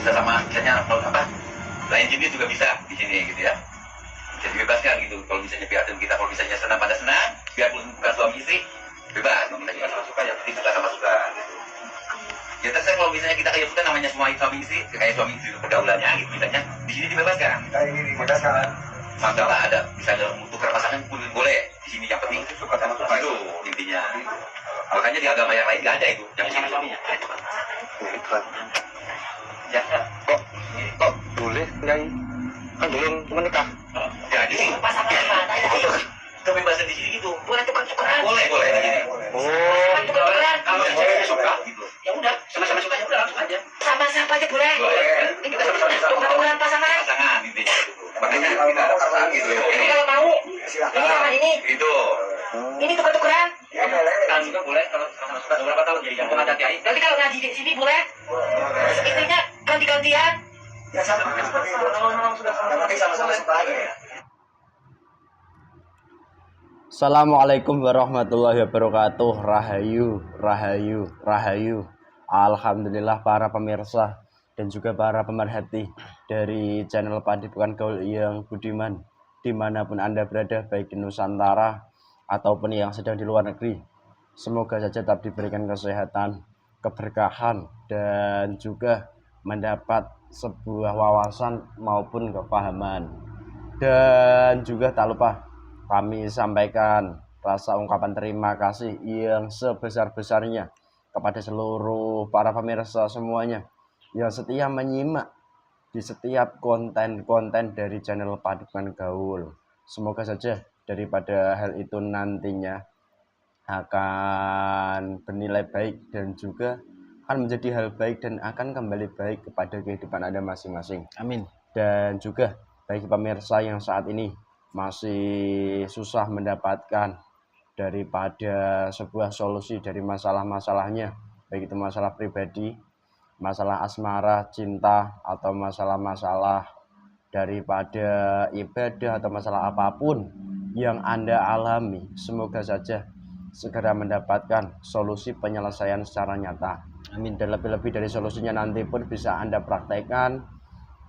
bisa sama misalnya apa lain jenis juga bisa di sini gitu ya, bisa dibebaskan gitu. Kalau misalnya pihak kita kalau misalnya senang pada senang, biarpun bukan suami istri bebas, kita juga sama suka ya, penting suka sama suka gitu. Ya terserah kalau misalnya kita kayak suka namanya suami istri, kayak suami istri pergaulannya gitu misalnya, di sini dibebaskan. Ini dibebaskan. Masalah ada misalnya tukar pasangan pun boleh di sini, yang penting suka sama suka itu intinya. Makanya di agama yang lain nggak ada itu yang sama suaminya. Ya, kok Boleh, Kiai. Kan belum menikah. ya di sini pasangan apa? kebebasan di sini gitu. Boleh tukar-tukaran. Boleh di sini. Oh, Tukar-tukaran. Kalau ceweknya suka gitu. Ya udah, Sama-sama suka ya udah langsung aja. sama siapa aja boleh. Boleh. Ini kita tukar-tukaran pasangan. Pasangan intinya gitu. Makanya kita ada pasangan gitu. Ini kalau mau, ini sama ini. Itu. Ini tukar-tukaran. ya boleh. Kalau suka boleh, kalau sama suka berapa tahun jadi yang ada hati. Nanti kalau ngaji di sini boleh. Istrinya ganti-gantian. Ya sama seperti itu. Yang penting sama-sama suka aja. Assalamualaikum warahmatullahi wabarakatuh. Rahayu. Alhamdulillah para pemirsa dan juga para pemerhati dari channel Padepokan Gaul yang budiman, dimanapun Anda berada, baik di Nusantara ataupun yang sedang di luar negeri. Semoga saja tetap diberikan kesehatan, keberkahan, dan juga mendapat sebuah wawasan maupun kepahaman. Dan juga tak lupa kami sampaikan rasa ungkapan terima kasih yang sebesar-besarnya kepada seluruh para pemirsa semuanya yang setia menyimak di setiap konten-konten dari channel Padepokan Gaul. Semoga saja daripada hal itu nantinya akan bernilai baik dan juga akan menjadi hal baik dan akan kembali baik kepada kehidupan Anda masing-masing. Amin. Dan juga bagi pemirsa yang saat ini masih susah mendapatkan daripada sebuah solusi dari masalah-masalahnya, baik itu masalah pribadi, masalah asmara, cinta, atau masalah-masalah daripada ibadah atau masalah apapun yang Anda alami, semoga saja segera mendapatkan solusi penyelesaian secara nyata. Amin. Dan lebih-lebih dari solusinya nanti pun bisa Anda praktekkan,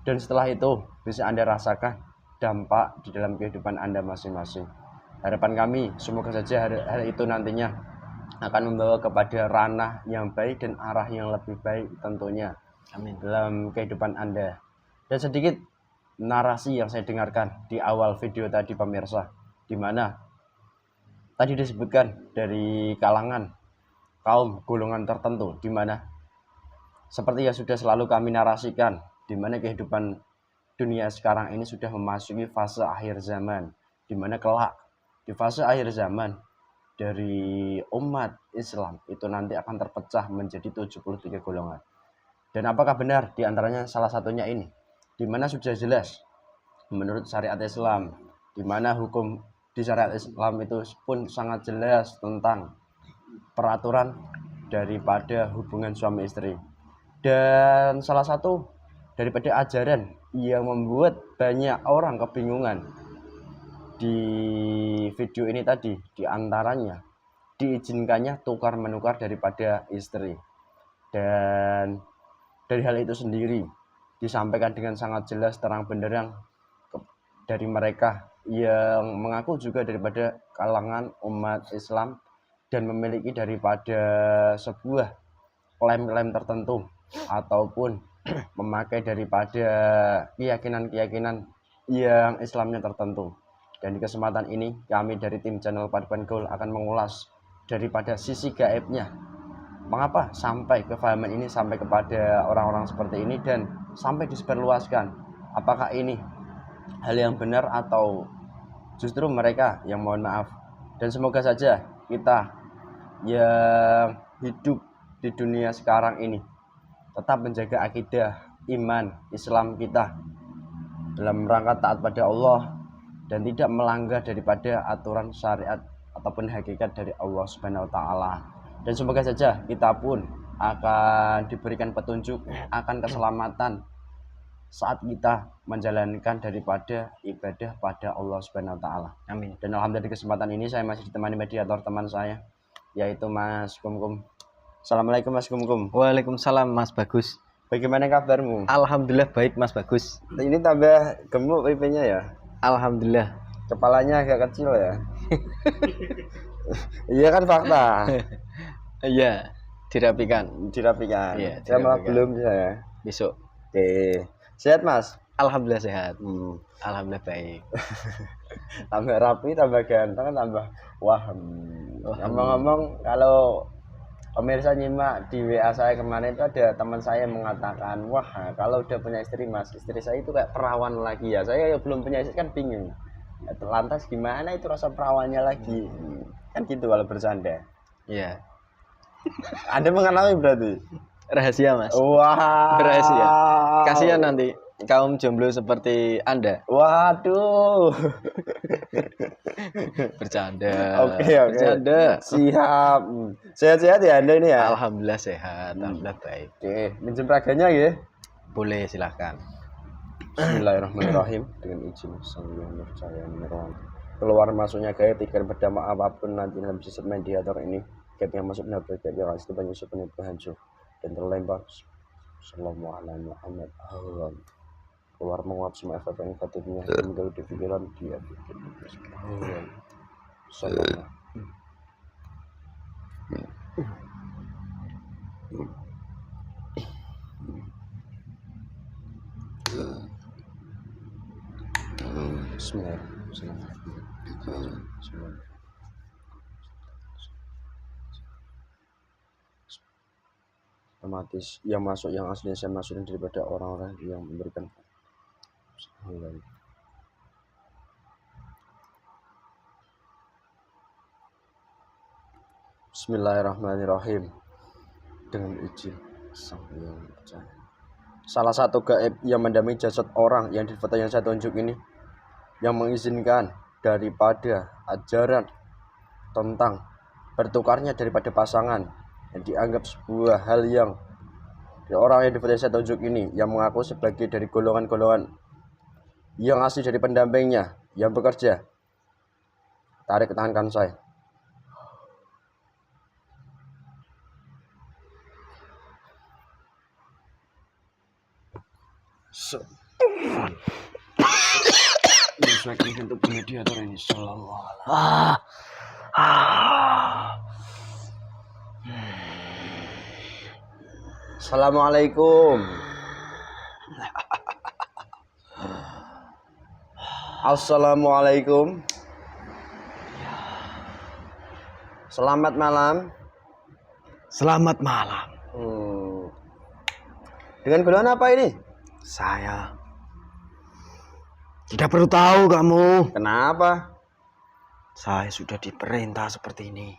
dan setelah itu bisa Anda rasakan dampak di dalam kehidupan Anda masing-masing. Harapan kami semoga saja hal itu nantinya akan membawa kepada ranah yang baik dan arah yang lebih baik tentunya. Amin. Dalam kehidupan Anda. Dan sedikit narasi yang saya dengarkan di awal video tadi pemirsa, di mana tadi disebutkan dari kalangan kaum golongan tertentu, di mana seperti yang sudah selalu kami narasikan, di mana kehidupan dunia sekarang ini sudah memasuki fase akhir zaman, di mana kelak di fase akhir zaman dari umat Islam itu nanti akan terpecah menjadi 73 golongan. Dan apakah benar di antaranya salah satunya ini, di mana sudah jelas menurut syariat Islam, di mana hukum di syariat Islam itu pun sangat jelas tentang peraturan daripada hubungan suami istri. Dan salah satu daripada ajaran yang membuat banyak orang kebingungan di video ini tadi, di antaranya diizinkannya tukar menukar daripada istri. Dan dari hal itu sendiri disampaikan dengan sangat jelas terang benderang dari mereka yang mengaku juga daripada kalangan umat Islam dan memiliki daripada sebuah klaim-klaim tertentu ataupun memakai daripada keyakinan-keyakinan yang Islamnya tertentu. Dan di kesempatan ini kami dari tim channel Padepokan Gaul akan mengulas daripada sisi gaibnya, mengapa sampai kefahaman ini sampai kepada orang-orang seperti ini dan sampai disebarluaskan. Apakah ini hal yang benar atau justru mereka yang mohon maaf. Dan semoga saja kita yang hidup di dunia sekarang ini tetap menjaga akidah, iman, Islam kita dalam rangka taat pada Allah dan tidak melanggar daripada aturan syariat ataupun hakikat dari Allah Subhanahu wa taala. Dan semoga saja kita pun akan diberikan petunjuk akan keselamatan saat kita menjalankan daripada ibadah pada Allah Subhanahu wa taala. Amin. Dan alhamdulillah di kesempatan ini saya masih ditemani mediator teman saya, yaitu Mas Kumkum. Assalamualaikum Mas Kumkum. Waalaikumsalam Mas Bagus. Bagaimana kabarmu? Alhamdulillah baik Mas Bagus. Ini tambah gemuk pipinya ya? Alhamdulillah. Kepalanya agak kecil ya? Iya kan fakta. Iya, dirapikan. Dirapikan. Iya, Saya malah dirapikan. belum ya. Besok. Oke. Sehat Mas? Alhamdulillah sehat. Alhamdulillah baik. Tambah rapi, tambah ganteng, tambah wah. Ngomong-ngomong, kalau pemirsa nyimak di WA saya kemarin itu ada teman saya yang mengatakan, wah kalau udah punya istri Mas, istri saya itu kayak perawan lagi ya. Saya belum punya istri kan bingung. Lantas gimana itu rasa perawannya lagi? Kan gitu kalau bercanda. Iya. Anda mengalami berarti? Rahasia Mas. Wah. Rahasia. Kasihan nanti kaum jomblo seperti Anda. Waduh. Bercanda. Oke. Bercanda. Siap. Sehat-sehat ya Anda ini ya? Alhamdulillah sehat. Alhamdulillah baik. Oke, minjem raganya ya. Boleh silahkan. Bismillahirrahmanirrahim. Dengan izin Sang Yang Percaya Menerawang. Keluar masuknya gaya pikir berdampak apapun nanti dalam sistem mediator ini. Gap yang masuk benar gap yang asli banyak sepenuhnya hancur dan terlempar. Assalamualaikum warahmatullahi wabarakatuh. Keluar menguap semua efek negatifnya hingga di pikiran dia pikir. Salam. Bismillahirrahmanirrahim. Otomatis yang masuk yang aslinya saya masukin daripada orang-orang yang memberikan. Bismillahirrahmanirrahim. Dengan izin Sang Yang Percaya. Salah satu gaib yang mendampingi jasad orang yang di foto yang saya tunjuk ini, yang mengizinkan daripada ajaran tentang bertukarnya daripada pasangan yang dianggap sebuah hal yang orang yang di foto yang saya tunjuk ini yang mengaku sebagai dari golongan-golongan yang asli dari pendampingnya yang bekerja. Tarik ke tangan kanan saya. Menyesuaikan untuk mediator ini. Assalamualaikum. Assalamualaikum. Selamat malam. Selamat malam. Dengan golongan apa ini? Saya tidak perlu tahu kamu. Kenapa? Saya sudah diperintah seperti ini.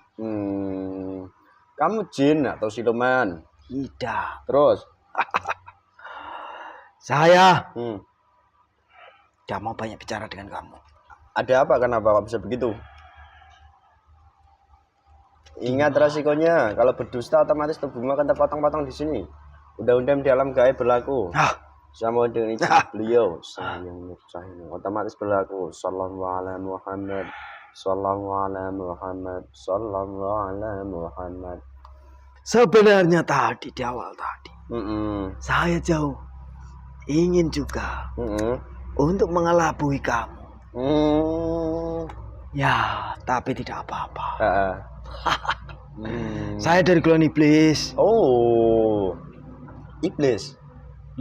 Kamu jin atau siluman? Tidak. Terus? Saya tidak mau banyak bicara dengan kamu. Ada apa? Kenapa kok bisa begitu? Ingat resikonya. Kalau berdusta otomatis tubuhmu akan terpotong-potong di sini. Undang-undang di alam gaib berlaku. Sama dengan izin beliau Sang Yang Percaya otomatis berlaku. Sallallahu alaihi Muhammad. Sallallahu alaihi Muhammad. Sallallahu alaihi Muhammad. Sebenarnya tadi di awal tadi saya jauh ingin juga untuk mengelabui kamu. Ya, tapi tidak apa-apa. Saya dari golongan iblis. Oh, iblis.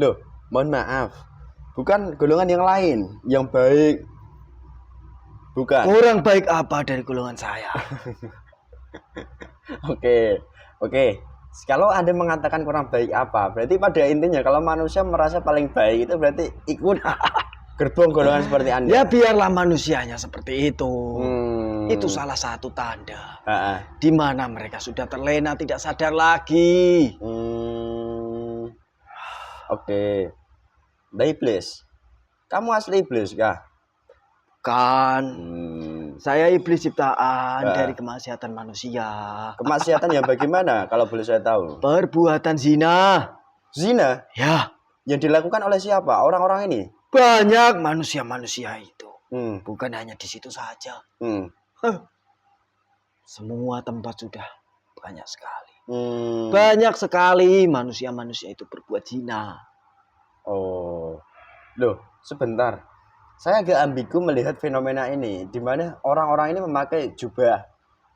Loh, mohon maaf. Bukan golongan yang lain, yang baik. Bukan. Kurang baik apa dari golongan saya? Oke. Kalau Anda mengatakan kurang baik apa, berarti pada intinya kalau manusia merasa paling baik itu berarti ikut gerbong golongan seperti Anda. Ya biarlah manusianya seperti itu. Itu salah satu tanda di mana mereka sudah terlena tidak sadar lagi. Oke. Nah, iblis. Kamu asli iblis kah? Kan saya iblis ciptaan dari kemaksiatan manusia. Kemaksiatan yang bagaimana kalau boleh saya tahu? Perbuatan zina. Zina? Ya. Yang dilakukan oleh siapa? Orang-orang ini? Banyak manusia-manusia itu. Bukan hanya di situ saja. Semua tempat sudah banyak sekali. Banyak sekali manusia-manusia itu berbuat zina. Oh, loh, sebentar. Saya agak ambigu melihat fenomena ini, di mana orang-orang ini memakai jubah,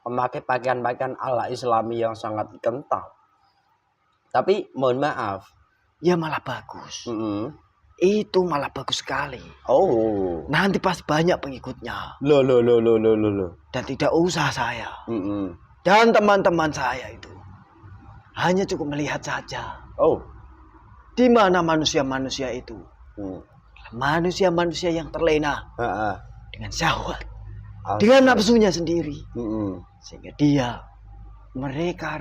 memakai pakaian-pakaian ala Islami yang sangat kental. Tapi mohon maaf, Ya malah bagus. mm-mm. Itu malah bagus sekali. Oh, Nanti pas banyak pengikutnya. loh. Dan tidak usah saya. Mm-mm. Dan teman-teman saya itu. Hanya cukup melihat saja. Oh, Di mana manusia-manusia itu. mm. Manusia-manusia yang terlena Ha-ha. dengan syahwat. As- Dengan nafsunya sendiri. Mm-mm. Sehingga dia, mereka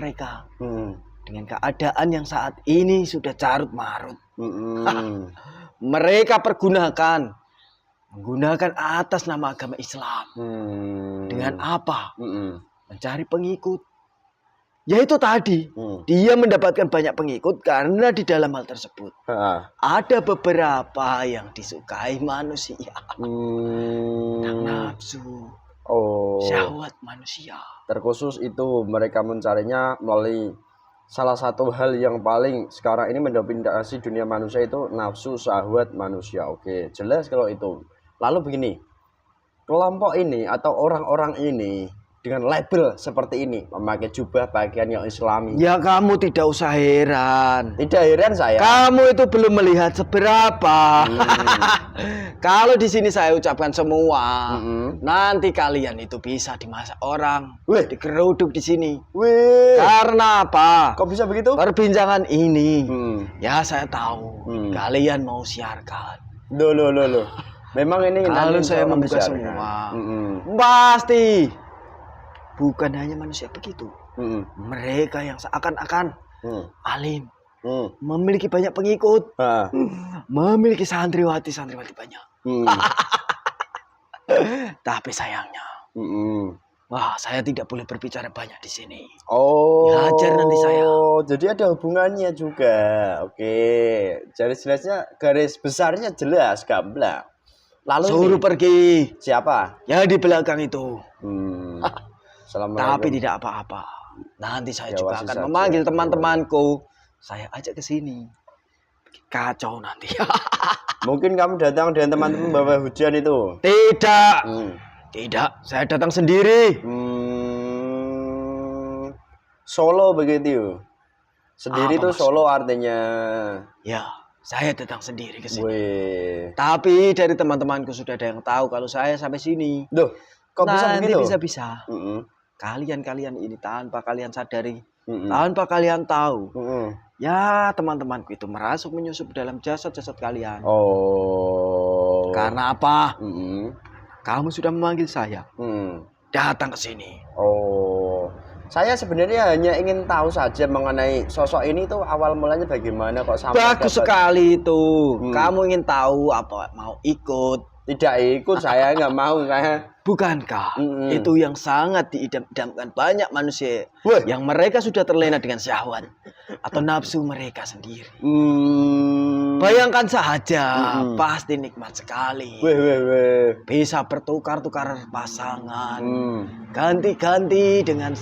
Mm-mm. dengan keadaan yang saat ini sudah carut marut. Mm-mm. Mereka menggunakan atas nama agama Islam. Dengan apa? Mm-mm. Mencari pengikut. Yaitu tadi, Mm. dia mendapatkan banyak pengikut karena di dalam hal tersebut Ha-ha. ada beberapa yang disukai manusia. Mm. Nafsu, Oh, syahwat manusia. terkhusus itu mereka mencarinya melalui salah satu hal yang paling sekarang ini mendominasi dunia manusia itu nafsu syahwat manusia. Oke, jelas kalau itu. Lalu begini, kelompok ini atau orang-orang ini dengan label seperti ini memakai jubah pakaian yang Islami. Ya kamu tidak usah heran. Tidak heran saya. Kamu itu belum melihat seberapa. Kalau di sini saya ucapkan semua, Mm-mm. nanti kalian itu bisa dimasak orang, Wih. digeruduk di sini. Wih, Karena apa? kok bisa begitu? Perbincangan ini, Ya, ya saya tahu kalian mau siarkan. loh. Memang ini Kalau nanti saya seorang membuka besar, semua, kan? Mm-mm. pasti bukan hanya manusia begitu. Mm-mm. Mereka yang seakan-akan Mm. alim, Mm. memiliki banyak pengikut, Ah. memiliki santriwati banyak. Mm. Tapi sayangnya, Mm-mm. wah saya tidak boleh berbicara banyak di sini. Oh, Dihajar nanti saya. Jadi ada hubungannya juga. Oke, jadi jelasnya garis besarnya jelas, gamblang. Lalu Suruh ini, pergi. siapa? Ya di belakang itu. Assalamualaikum. Tapi tidak apa-apa. Nanti saya juga Jawasi akan saja. memanggil teman-temanku. Saya ajak ke sini. Kacau nanti. Mungkin kamu datang dengan teman-teman bawa hujan itu. Tidak. Hmm. Tidak. Saya datang sendiri. Solo begitu. Sendiri Apa tuh solo artinya. Ya, saya datang sendiri ke sini. Weh. Tapi dari teman-temanku sudah ada yang tahu kalau saya sampai sini. Duh, kok bisa Nanti begitu? bisa-bisa. Mm-mm. Kalian ini tanpa kalian sadari, Mm-mm. tanpa kalian tahu. Mm-mm. Ya, teman-temanku itu merasuk menyusup dalam jasad-jasad kalian. Oh. Karena apa? Mm-mm. Kamu sudah memanggil saya. Hmm. Datang ke sini. Oh. Saya sebenarnya hanya ingin tahu saja mengenai sosok ini tuh awal mulanya bagaimana kok sampai Bagus dapat- sekali itu. Hmm. Kamu ingin tahu apa mau ikut? Tidak ikut, saya nggak mau saya. Bukankah Mm-mm. itu yang sangat diidam-idamkan banyak manusia Wah. yang mereka sudah terlena dengan syahwat atau nafsu mereka sendiri. Bayangkan saja, Mm-mm. pasti nikmat sekali. Weh. Bisa bertukar-tukar pasangan, Hmm. ganti-ganti dengan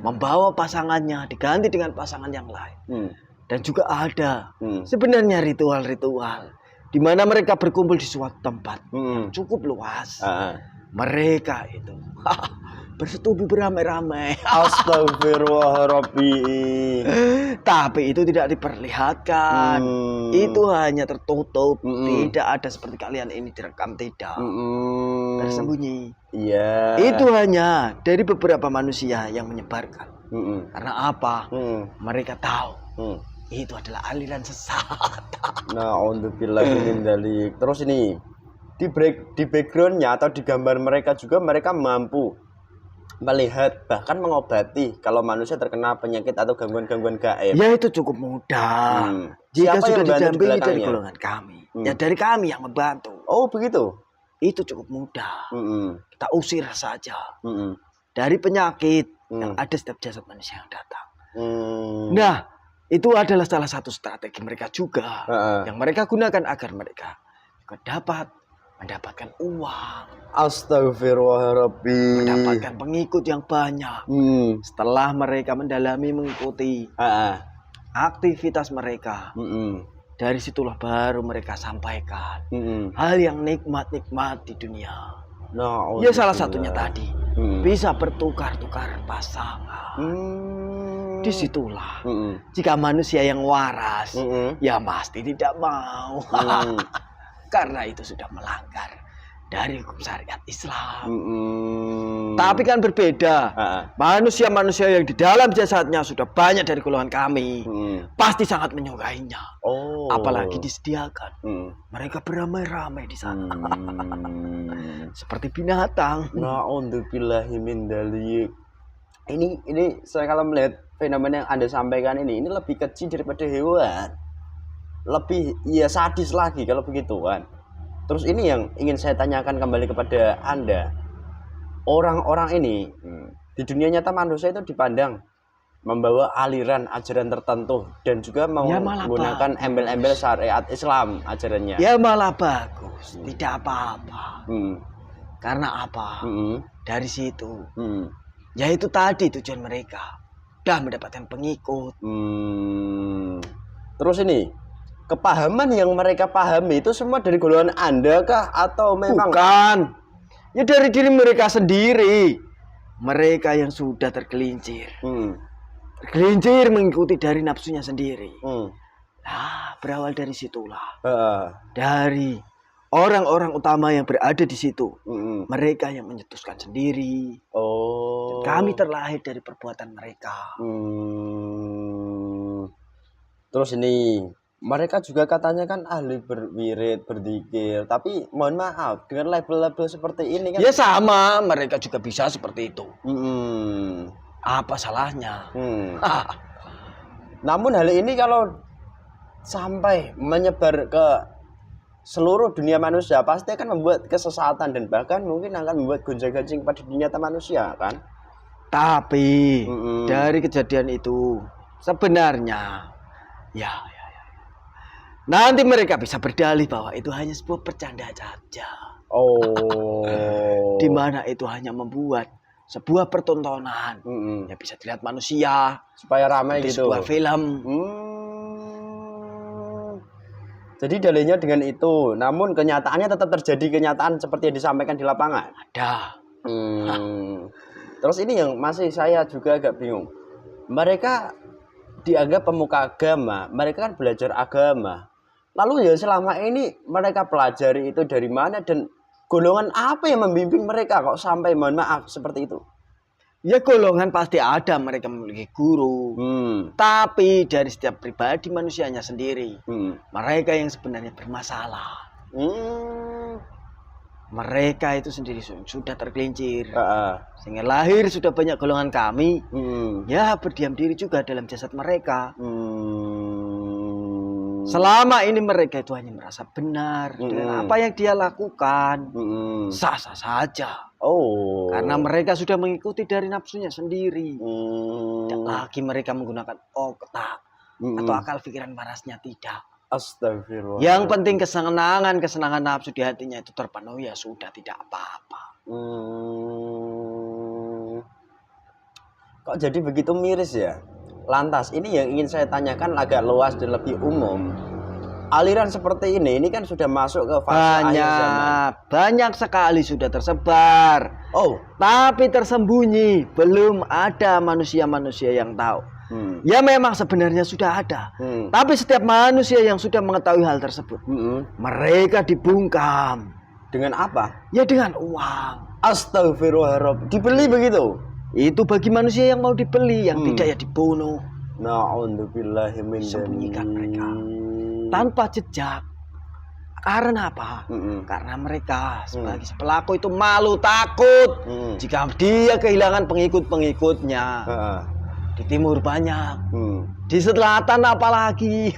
membawa pasangannya, diganti dengan pasangan yang lain. Hmm. Dan juga ada Hmm. sebenarnya ritual-ritual di mana mereka berkumpul di suatu tempat Hmm. cukup luas. Ah. Mereka itu bersetubuh beramai-ramai. Astagfirullah Rabbi. Tapi itu tidak diperlihatkan. Itu hanya tertutup. Mm-mm. Tidak ada seperti kalian ini direkam, tidak. Mm-mm. Tersembunyi. Iya. Itu hanya dari beberapa manusia yang menyebarkan. Mm-mm. Karena apa? Mm. Mereka tahu Mm. itu adalah aliran sesat. Na'udzubillahi min dzalik. Terus ini di backgroundnya atau di gambar mereka juga mereka mampu melihat bahkan mengobati kalau manusia terkena penyakit atau gangguan-gangguan gaib. Ya itu cukup mudah. Jika Siapa sudah yang bantu di didampingi dari belakangnya? golongan kami. Ya dari kami yang membantu. Oh begitu. Itu cukup mudah. Mm-mm. Kita usir saja. Mm-mm. Dari penyakit yang Mm. ada setiap jasad manusia yang datang. Mm. Nah, itu adalah salah satu strategi mereka juga. Heeh. Yang mereka gunakan agar mereka juga dapat mendapatkan uang, Astagfirullahaladzim. mendapatkan pengikut yang banyak. Setelah mereka mendalami mengikuti aktivitas mereka, dari situlah baru mereka sampaikan hal yang nikmat-nikmat di dunia. Ya salah satunya tadi bisa bertukar-tukar pasangan. Disitulah jika manusia yang waras ya pasti tidak mau. Karena itu sudah melanggar dari hukum syariat Islam. Tapi kan berbeda. Manusia-manusia yang di dalam jasadnya sudah banyak dari golongan kami pasti sangat menyukainya. Apalagi disediakan. Mereka beramai-ramai di sana. Seperti binatang. Na'udzubillahi min dzalik. Ini saya kalau melihat fenomena yang Anda sampaikan ini lebih kecil daripada hewan. Lebih ya sadis lagi kalau begitu kan. Terus ini yang ingin saya tanyakan kembali kepada Anda. Orang-orang ini di dunia nyata manusia itu dipandang membawa aliran ajaran tertentu dan juga mau menggunakan embel-embel syariat Islam ajarannya. Ya malah bagus, tidak apa-apa. Karena apa? Dari situ, yaitu tadi tujuan mereka, sudah mendapatkan pengikut. Terus ini, kepahaman yang mereka pahami itu semua dari golongan Anda kah atau memang? Bukan. Ya dari diri mereka sendiri. Mereka yang sudah tergelincir. Tergelincir mengikuti dari nafsunya sendiri. Nah, berawal dari situlah. Dari orang-orang utama yang berada di situ. Mereka yang menyetuskan sendiri. Dan kami terlahir dari perbuatan mereka. Terus ini, mereka juga katanya kan ahli berwirid, berzikir. Tapi mohon maaf, dengan label-label seperti ini kan. Ya sama, mereka juga bisa seperti itu. Apa salahnya? Namun hal ini kalau sampai menyebar ke seluruh dunia manusia, pasti akan membuat kesesatan dan bahkan mungkin akan membuat gonjang-ganjing pada dunia manusia kan. Tapi dari kejadian itu sebenarnya ya nanti mereka bisa berdalih bahwa itu hanya sebuah bercanda saja. Di mana itu hanya membuat sebuah pertontonan yang bisa dilihat manusia supaya ramai gitu. Sebuah film. Jadi dalihnya dengan itu, namun kenyataannya tetap terjadi kenyataan seperti yang disampaikan di lapangan. Ada. Terus ini yang masih saya juga agak bingung. Mereka dianggap pemuka agama, mereka kan belajar agama. Lalu ya selama ini mereka pelajari itu dari mana dan golongan apa yang membimbing mereka kok sampai mohon maaf seperti itu? Ya golongan pasti ada, mereka memiliki guru. Tapi dari setiap pribadi manusianya sendiri, mereka yang sebenarnya bermasalah. Mereka itu sendiri sudah tergelincir. Sehingga lahir sudah banyak golongan kami. Ya berdiam diri juga dalam jasad mereka. Selama ini mereka itu hanya merasa benar dengan apa yang dia lakukan. Sah-sah saja. Karena mereka sudah mengikuti dari nafsunya sendiri. Tidak lagi mereka menggunakan otak atau akal pikiran parasnya, tidak. Astagfirullah. Yang penting kesenangan nafsu di hatinya itu terpenuhi, ya sudah, tidak apa-apa. Kok jadi begitu miris ya? Lantas ini yang ingin saya tanyakan agak luas dan lebih umum. Aliran seperti ini kan sudah masuk ke fase akhir zaman. Banyak sekali sudah tersebar. Tapi tersembunyi, belum ada manusia-manusia yang tahu. Ya memang sebenarnya sudah ada. Tapi setiap manusia yang sudah mengetahui hal tersebut, mereka dibungkam. Dengan apa? Ya dengan uang. Astagfirullahaladzim. Dibeli begitu? Itu bagi manusia yang mau dibeli, yang tidak ya dibunuh. Na'udzubillahi min dzalik. Sembunyikan mereka tanpa jejak. Karena apa? Karena mereka sebagai pelaku itu malu, takut jika dia kehilangan pengikut-pengikutnya. Di timur banyak, di selatan apalagi,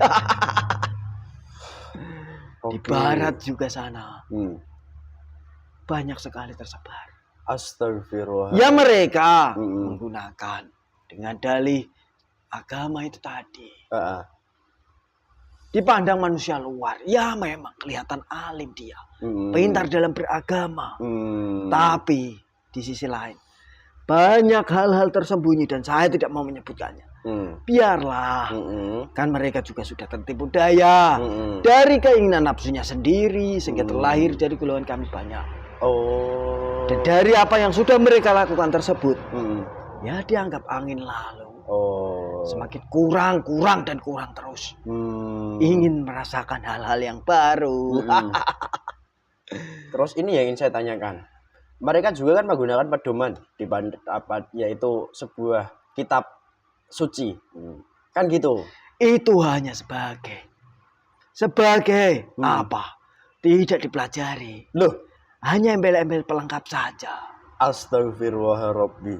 di barat juga sana, banyak sekali tersebar. Astagfirullah. Ya mereka menggunakan dengan dalih agama itu tadi. Dipandang manusia luar, ya memang kelihatan alim dia, pintar dalam beragama. Tapi di sisi lain, banyak hal-hal tersembunyi dan saya tidak mau menyebutkannya. Biarlah, kan mereka juga sudah tertipu daya dari keinginan nafsunya sendiri, sehingga terlahir dari golongan kami banyak. Dan dari apa yang sudah mereka lakukan tersebut, ya dianggap angin lalu. Semakin kurang dan kurang terus. Ingin merasakan hal-hal yang baru. Terus ini yang ingin saya tanyakan. Mereka juga kan menggunakan pedoman yaitu sebuah kitab suci. Kan gitu. Itu hanya sebagai apa? Tidak dipelajari. Loh, hanya embel-embel pelengkap saja. Astagfirullahaladzim.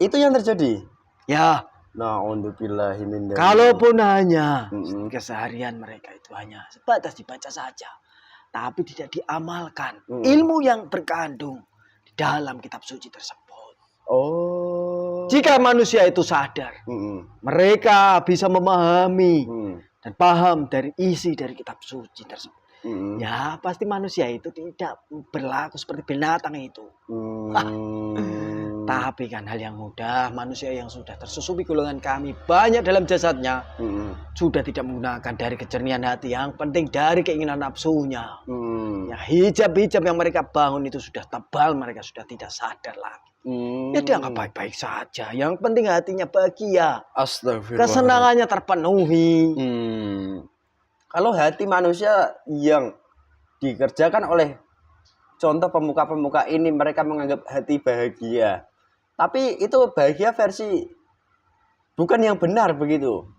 Itu yang terjadi. Ya, na'udzubillahi min dzalik. kalaupun hanya keseharian mereka itu hanya sebatas dibaca saja, tapi tidak diamalkan ilmu yang berkandung di dalam kitab suci tersebut. Jika manusia itu sadar, mereka bisa memahami dan paham dari isi dari kitab suci tersebut. Ya pasti manusia itu tidak berlaku seperti binatang itu. Tapi kan hal yang mudah, manusia yang sudah tersusupi golongan kami banyak dalam jasadnya, sudah tidak menggunakan dari kejernihan hati, yang penting dari keinginan nafsunya. Ya hijab-hijab yang mereka bangun itu sudah tebal, mereka sudah tidak sadar lagi. Ya dianggap baik-baik saja, yang penting hatinya bahagia, kesenangannya terpenuhi. Kalau hati manusia yang dikerjakan oleh contoh pemuka-pemuka ini, mereka menganggap hati bahagia. Tapi itu bahagia versi bukan yang benar begitu.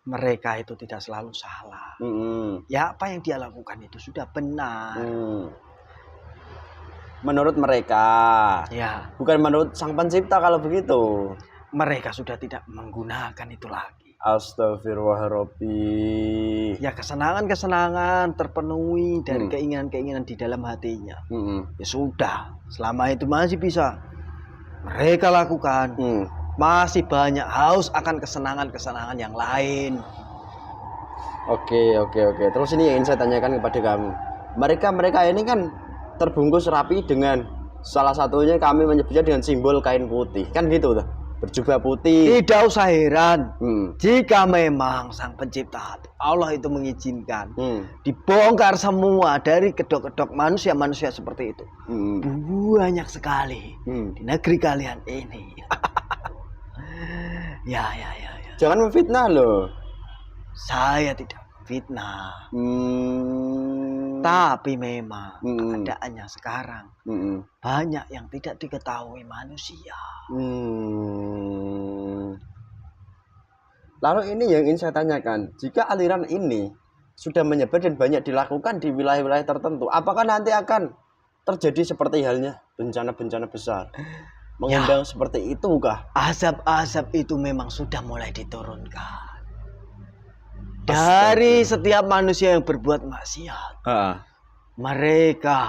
Mereka itu tidak selalu salah. Ya apa yang dia lakukan itu sudah benar. Menurut mereka. Ya. Bukan menurut Sang Pencipta kalau begitu. Mereka sudah tidak menggunakan itu lagi. Astagfirullahaladzim. Ya kesenangan-kesenangan terpenuhi dari keinginan-keinginan di dalam hatinya. Ya sudah, selama itu masih bisa mereka lakukan, masih banyak haus akan kesenangan-kesenangan yang lain. Oke. Terus ini yang ingin saya tanyakan kepada kamu. Mereka ini kan terbungkus rapi dengan salah satunya kami menyebutnya dengan simbol kain putih. Kan gitu tuh. Berjubah putih. Tidak usah heran jika memang Sang Pencipta Allah itu mengizinkan dibongkar semua dari kedok-kedok manusia-manusia seperti itu. Banyak sekali di negeri kalian ini. Ya. Jangan memfitnah loh. Saya tidak fitnah. Tapi memang keadaannya sekarang banyak yang tidak diketahui manusia. Lalu ini yang ingin saya tanyakan, jika aliran ini sudah menyebar dan banyak dilakukan di wilayah-wilayah tertentu, apakah nanti akan terjadi seperti halnya bencana-bencana besar? Mengundang seperti itu kah? Azab-azab itu memang sudah mulai diturunkan dari setiap manusia yang berbuat maksiat. Mereka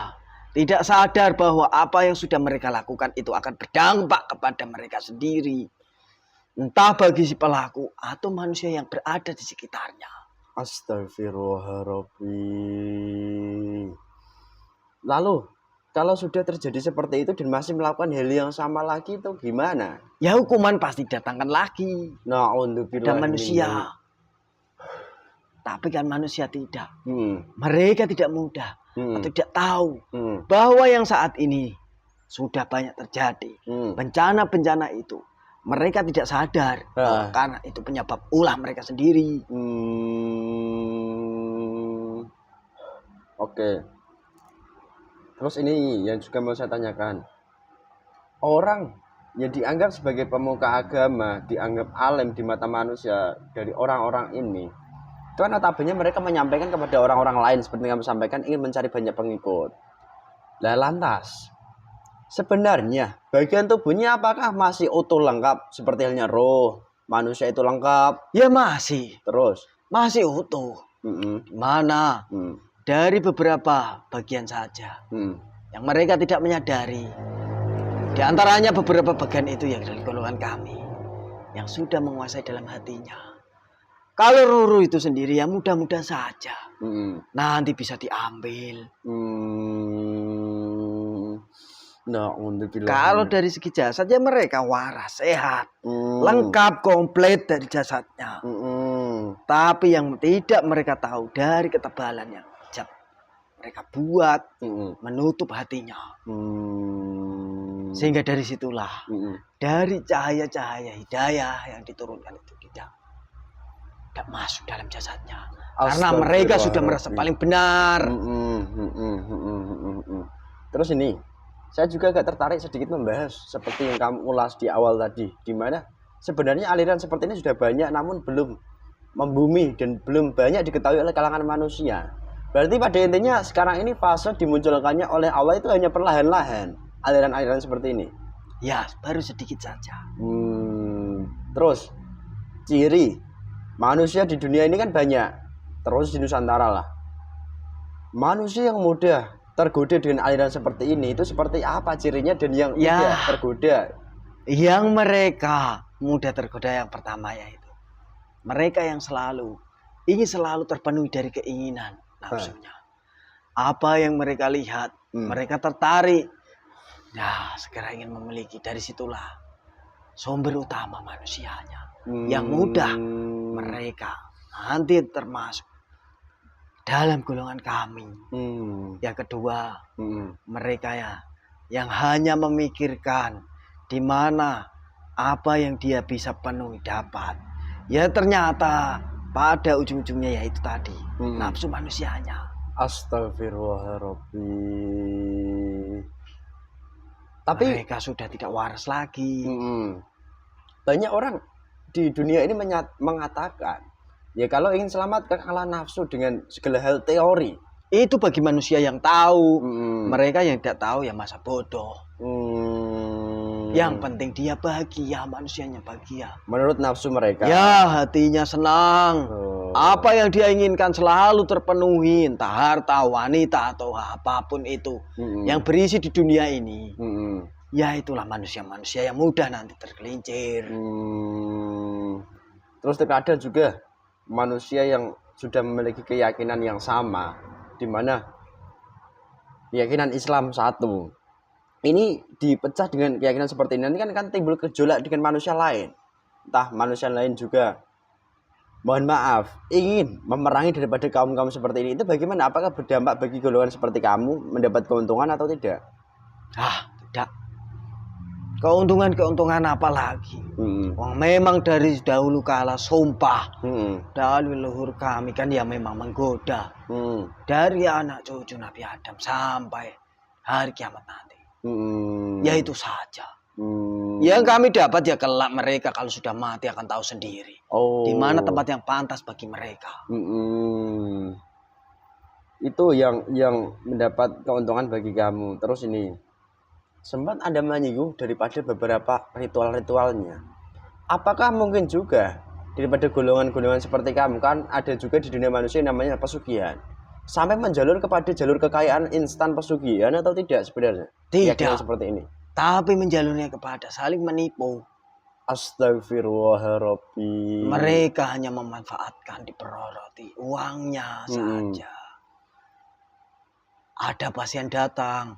tidak sadar bahwa apa yang sudah mereka lakukan itu akan berdampak kepada mereka sendiri, entah bagi si pelaku atau manusia yang berada di sekitarnya. Astagfirullahaladzim. Lalu kalau sudah terjadi seperti itu dan masih melakukan hal yang sama lagi, itu gimana? Ya hukuman pasti datangkan lagi. Dan manusia. Tapi kan manusia tidak. Mereka tidak mudah atau tidak tahu bahwa yang saat ini sudah banyak terjadi bencana-bencana itu. Mereka tidak sadar karena itu penyebab ulah mereka sendiri. Oke. Terus ini yang juga mau saya tanyakan. Orang yang dianggap sebagai pemuka agama, dianggap alim di mata manusia dari orang-orang ini, itu kan notabene mereka menyampaikan kepada orang-orang lain seperti yang kamu sampaikan, ingin mencari banyak pengikut. Lah lantas, sebenarnya bagian tubuhnya apakah masih utuh lengkap seperti halnya roh manusia itu lengkap? Ya masih. Terus? Masih utuh. Mana? Dari beberapa bagian saja yang mereka tidak menyadari. Di antaranya beberapa bagian itu yang dari golongan kami yang sudah menguasai dalam hatinya. Kalau Roro itu sendiri ya mudah-mudah saja. Nanti bisa diambil. Nah, untuk Kalau dari segi jasad ya mereka waras, sehat, lengkap, komplit dari jasadnya. Tapi yang tidak mereka tahu dari ketebalan yang hijab mereka buat menutup hatinya. Sehingga dari situlah dari cahaya-cahaya hidayah yang diturunkan itu tidak masuk dalam jasadnya. Karena mereka sudah merasa paling benar. Terus ini, saya juga agak tertarik sedikit membahas seperti yang kamu ulas di awal tadi, di mana sebenarnya aliran seperti ini sudah banyak namun belum membumi dan belum banyak diketahui oleh kalangan manusia. Berarti pada intinya sekarang ini fase dimunculkannya oleh Allah itu hanya perlahan-lahan aliran-aliran seperti ini. Ya, baru sedikit saja. Terus ciri manusia di dunia ini kan banyak, terus di Nusantara lah. Manusia yang mudah tergoda dengan aliran seperti ini itu seperti apa cirinya, dan yang tidak tergoda? Yang mereka mudah tergoda yang pertama yaitu mereka yang ingin selalu terpenuhi dari keinginan nafsunya. Apa yang mereka lihat, mereka tertarik. Ya, segera ingin memiliki. Dari situlah sumber utama manusianya. Yang mudah mereka nanti termasuk dalam golongan kami. Yang kedua, mereka yang hanya memikirkan di mana apa yang dia bisa penuhi dapat. Ya ternyata pada ujung-ujungnya yaitu tadi nafsu manusianya. Astagfirullahaladzim. Tapi mereka sudah tidak waras lagi. Banyak orang di dunia ini mengatakan, ya kalau ingin selamat kalah nafsu dengan segala hal teori. Itu bagi manusia yang tahu. Mereka yang tidak tahu ya masa bodoh. Yang penting dia bahagia, manusianya bahagia. Menurut nafsu mereka. Ya, hatinya senang. Apa yang dia inginkan selalu terpenuhi, entah harta, wanita atau apapun itu yang berisi di dunia ini. Ya itulah manusia-manusia yang mudah nanti tergelincir. Terus terkadang juga manusia yang sudah memiliki keyakinan yang sama, di mana keyakinan Islam satu. Ini dipecah dengan keyakinan seperti ini, nanti kan timbul gejolak dengan manusia lain. Entah manusia lain juga, mohon maaf, ingin memerangi daripada kaum-kaum seperti ini. Itu bagaimana? Apakah berdampak bagi golongan seperti kamu mendapat keuntungan atau tidak? Tidak. Keuntungan apa lagi? Memang dari dahulu kala sumpah dari leluhur kami kan ya memang menggoda dari anak cucu Nabi Adam sampai hari kiamat nanti. Ya itu saja. Yang kami dapat ya kelak mereka kalau sudah mati akan tahu sendiri di mana tempat yang pantas bagi mereka. Itu yang mendapat keuntungan bagi kamu. Terus ini sempat Anda menyinggung daripada beberapa ritual-ritualnya. Apakah mungkin juga daripada golongan-golongan seperti kamu, kan ada juga di dunia manusia yang namanya pesugihan, sampai menjalur kepada jalur kekayaan instan pesugihan atau tidak sebenarnya? Tidak seperti ini. Tapi menjalurnya kepada saling menipu. Astagfirullahaladzim. Mereka hanya memanfaatkan diperoroti uangnya saja. Ada pasien datang,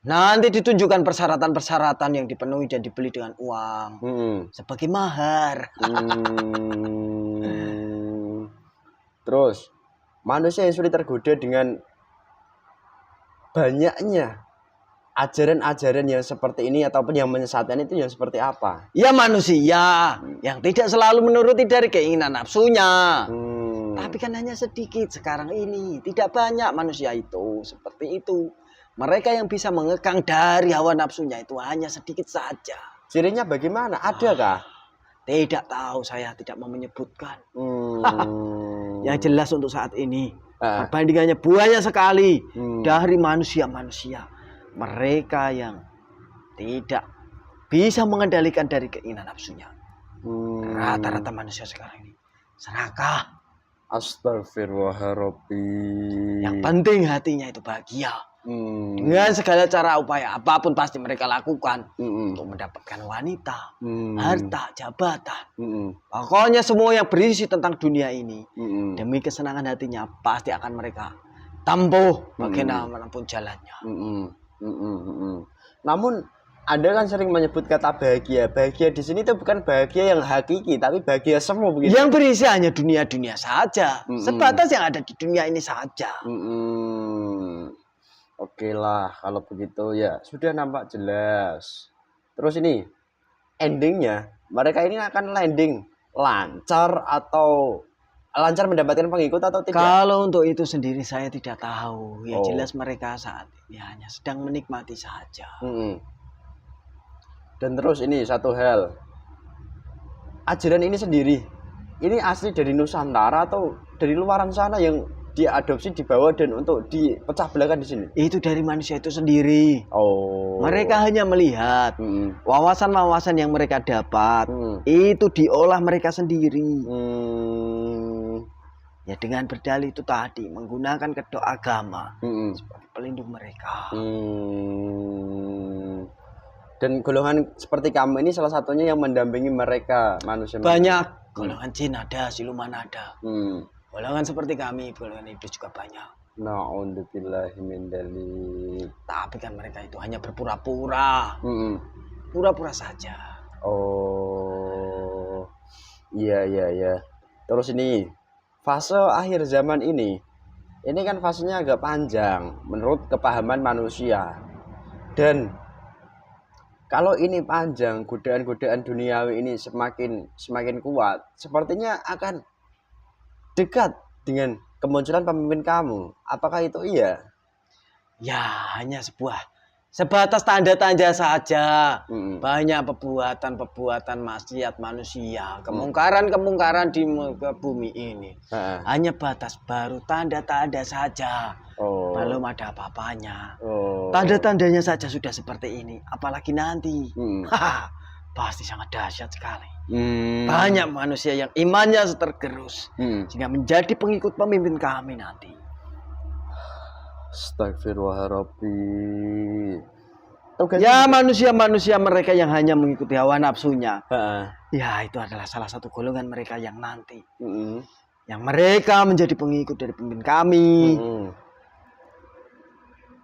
nanti ditunjukkan persyaratan-persyaratan yang dipenuhi dan dibeli dengan uang sebagai mahar. Terus manusia yang sulit tergoda dengan banyaknya ajaran-ajaran yang seperti ini ataupun yang menyesatkan itu yang seperti apa? Ya manusia yang tidak selalu menuruti dari keinginan nafsunya. Tapi kan hanya sedikit sekarang ini. Tidak banyak manusia itu seperti itu. Mereka yang bisa mengekang dari hawa nafsunya itu hanya sedikit saja. Cirinya bagaimana? Adakah? Tidak tahu, saya tidak mau menyebutkan. Yang jelas untuk saat ini perbandingannya banyak sekali dari manusia-manusia. Mereka yang tidak bisa mengendalikan dari keinginan nafsunya. Rata-rata manusia sekarang ini serakah. Astagfirullahaladzim. Yang penting hatinya itu bahagia. Dengan segala cara upaya apapun pasti mereka lakukan untuk mendapatkan wanita, harta, jabatan. Pokoknya semua yang berisi tentang dunia ini demi kesenangan hatinya pasti akan mereka tempuh bagaimanapun jalannya. Namun Anda kan sering menyebut kata bahagia. Bahagia di sini itu bukan bahagia yang hakiki, tapi bahagia semu begitu. Yang berisi hanya dunia-dunia saja, sebatas yang ada di dunia ini saja. Oke lah, kalau begitu ya sudah nampak jelas. Terus ini endingnya mereka ini akan landing lancar atau lancar mendapatkan pengikut atau tidak? Kalau untuk itu sendiri saya tidak tahu. Ya jelas mereka saat ini hanya sedang menikmati saja. Dan terus ini satu hal, ajaran ini sendiri, ini asli dari Nusantara atau dari luaran sana yang diadopsi, dibawa dan untuk dipecah belahkan di sini? Itu dari manusia itu sendiri. Mereka hanya melihat wawasan-wawasan yang mereka dapat itu diolah mereka sendiri. Ya dengan berdalih itu tadi menggunakan kedok agama sebagai pelindung mereka. Dan golongan seperti kamu ini salah satunya yang mendampingi mereka manusia. Banyak golongan jin ada, siluman ada. Golongan seperti kami, golongan iblis juga banyak. Na'udzubillahi min dzalik. Tapi kan mereka itu hanya berpura-pura. Pura-pura saja. Oh. Iya. Terus ini fase akhir zaman ini kan fasenya agak panjang menurut kepahaman manusia. Dan kalau ini panjang, godaan-godaan duniawi ini semakin kuat, sepertinya akan dekat dengan kemunculan pemimpin kamu. Apakah itu iya? Ya, hanya sebatas tanda-tanda saja. Banyak perbuatan maksiat manusia, kemungkaran di bumi ini. Hanya batas baru tanda-tanda saja. Belum ada apa-apanya. Tanda-tandanya saja sudah seperti ini, apalagi nanti. Pasti sangat dahsyat sekali. Banyak manusia yang imannya tergerus sehingga menjadi pengikut pemimpin kami nanti. Astagfirullahaladzim. Ya manusia-manusia mereka yang hanya mengikuti hawa nafsunya. Ya itu adalah salah satu golongan mereka yang nanti. Yang mereka menjadi pengikut dari pemimpin kami.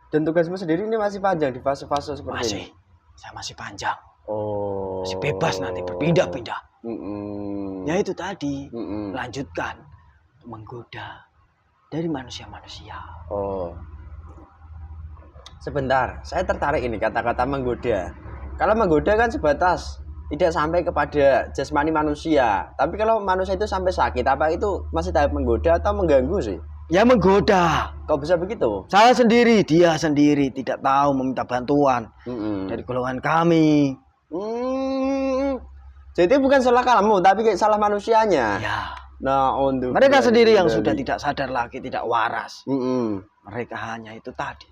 Dan tugasmu sendiri ini masih panjang di fase-fase seperti ini? Saya masih panjang. Masih bebas nanti berpindah-pindah. Ya itu tadi lanjutkan menggoda dari manusia-manusia. Sebentar, saya tertarik ini kata-kata menggoda. Kalau menggoda kan sebatas tidak sampai kepada jasmani manusia. Tapi kalau manusia itu sampai sakit, apa itu masih tahap menggoda atau mengganggu sih? Ya menggoda. Kok bisa begitu? Dia sendiri tidak tahu meminta bantuan dari golongan kami. Jadi bukan salah kamu, tapi kayak salah manusianya. Ya. Mereka sendiri yang sudah tidak sadar lagi, tidak waras. Mereka hanya itu tadi.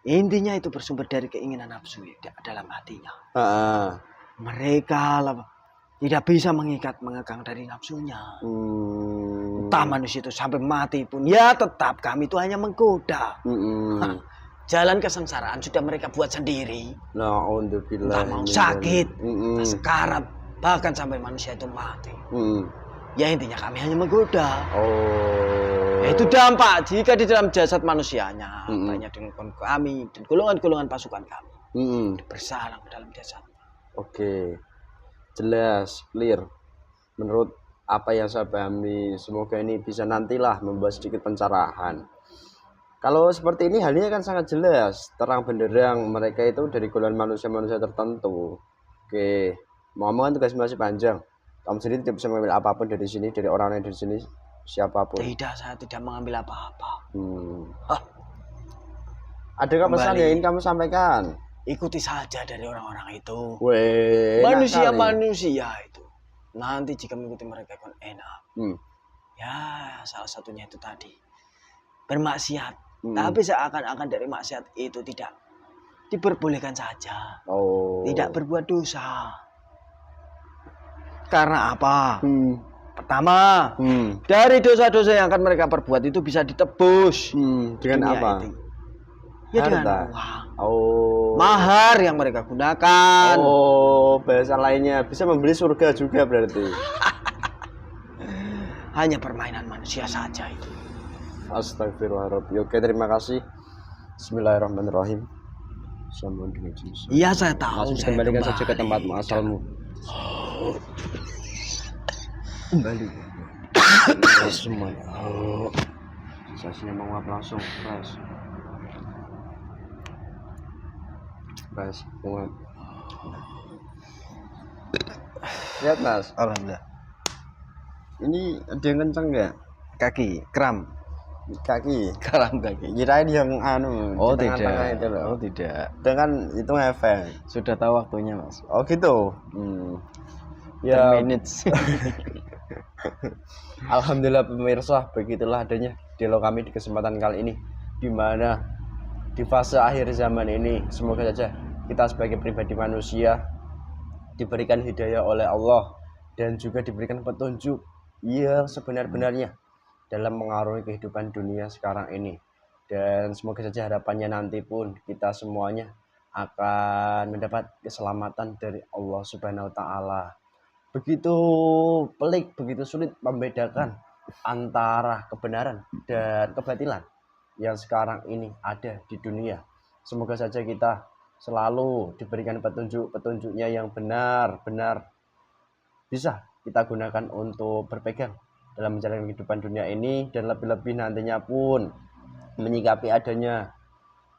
Intinya itu bersumber dari keinginan nafsu dalam hatinya. Mereka tidak bisa mengekang dari nafsunya. Entah manusia itu sampai mati pun, ya tetap kami itu hanya menggoda. Jalan kesengsaraan sudah mereka buat sendiri. Entah mau sakit, entah sekarat, bahkan sampai manusia itu mati. Ya intinya kami hanya menggoda. Ya, itu dampak jika di dalam jasad manusianya banyak dengan kami dan golongan-golongan pasukan kami bersalang dalam jasad. Oke, jelas, clear. Menurut apa yang saya pahami, semoga ini bisa nantilah membuat sedikit pencerahan. Kalau seperti ini halnya kan sangat jelas, terang benderang mereka itu dari golongan manusia-manusia tertentu. Oke, mau tugas masih panjang. Kamu sendiri tidak bisa mengambil apapun dari sini, dari orang yang dari sini, siapapun. Tidak, saya tidak mengambil apa-apa. Adakah pesan yang ingin kamu sampaikan? Ikuti saja dari orang-orang itu. Manusia itu. Nanti jika mengikuti mereka akan enak. Ya, salah satunya itu tadi. Bermaksiat. Tapi seakan-akan dari maksiat itu tidak diperbolehkan saja. Tidak berbuat dosa. Karena apa? Pertama, dari dosa-dosa yang akan mereka perbuat itu bisa ditebus. Dengan apa? Ya Harta. dengan uang. Oh. Mahar yang mereka gunakan. Oh, bahasa lainnya bisa membeli surga juga berarti. Hanya permainan manusia saja itu. Astagfirullahaladzim. Oke, terima kasih. Bismillahirrahmanirrahim. Sambung dengan jenis. Iya saya tahu. Masuk Saya kembalikan saja ke kembali. tempatmu asalmu. Kembali. Semua. Sensasinya menguap langsung. Ras, menguap. Lihat Mas. Alhamdulillah. Ini ada yang kenceng nggak? Kaki kram. Kaki. Kram kaki. Kirain yang anu. Oh di tengah-tengah tidak. itu loh. Oh tidak. Dengan itu ngefek. Sudah tahu waktunya Mas. Oh gitu. 10 Ya. minutes. Alhamdulillah pemirsa, begitulah adanya dialog kami di kesempatan kali ini, di mana di fase akhir zaman ini semoga saja kita sebagai pribadi manusia diberikan hidayah oleh Allah dan juga diberikan petunjuk yang sebenar-benarnya dalam mengarungi kehidupan dunia sekarang ini. Dan semoga saja harapannya nanti pun kita semuanya akan mendapat keselamatan dari Allah Subhanahu wa taala. Begitu pelik, begitu sulit membedakan antara kebenaran dan kebatilan yang sekarang ini ada di dunia. Semoga saja kita selalu diberikan petunjuk-petunjuknya yang benar-benar bisa kita gunakan untuk berpegang dalam menjalani kehidupan dunia ini, dan lebih-lebih nantinya pun menyikapi adanya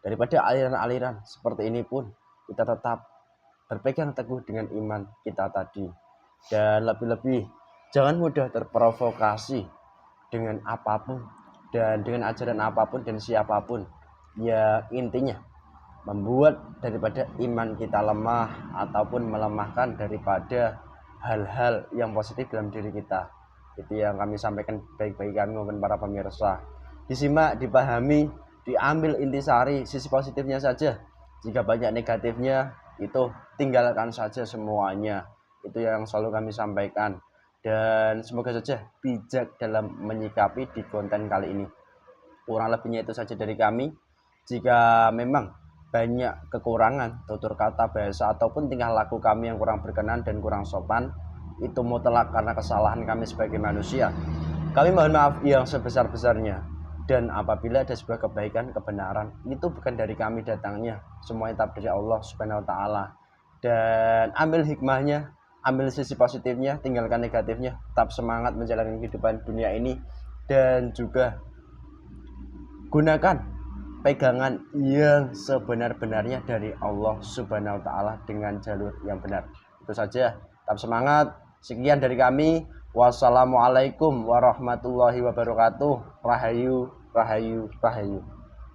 daripada aliran-aliran seperti ini pun kita tetap berpegang teguh dengan iman kita tadi. Dan lebih-lebih jangan mudah terprovokasi dengan apapun dan dengan ajaran apapun dan siapapun ya, intinya membuat daripada iman kita lemah ataupun melemahkan daripada hal-hal yang positif dalam diri kita. Itu yang kami sampaikan baik-baik kami maupun para pemirsa. Disimak, dipahami, diambil intisari sisi positifnya saja. Jika banyak negatifnya itu tinggalkan saja semuanya. Itu yang selalu kami sampaikan, dan semoga saja bijak dalam menyikapi di konten kali ini. Kurang lebihnya itu saja dari kami. Jika memang banyak kekurangan tutur kata, bahasa ataupun tingkah laku kami yang kurang berkenan dan kurang sopan, itu mutlak karena kesalahan kami sebagai manusia. Kami mohon maaf yang sebesar-besarnya. Dan apabila ada sebuah kebaikan, kebenaran, itu bukan dari kami datangnya, semuanya tetap dari Allah Subhanahu wa taala. Dan ambil hikmahnya, ambil sisi positifnya, tinggalkan negatifnya. Tetap semangat menjalani kehidupan dunia ini, dan juga gunakan pegangan yang sebenar-benarnya dari Allah Subhanahu wa taala dengan jalur yang benar. Itu saja, tetap semangat. Sekian dari kami. Wassalamualaikum warahmatullahi wabarakatuh. Rahayu, rahayu, rahayu.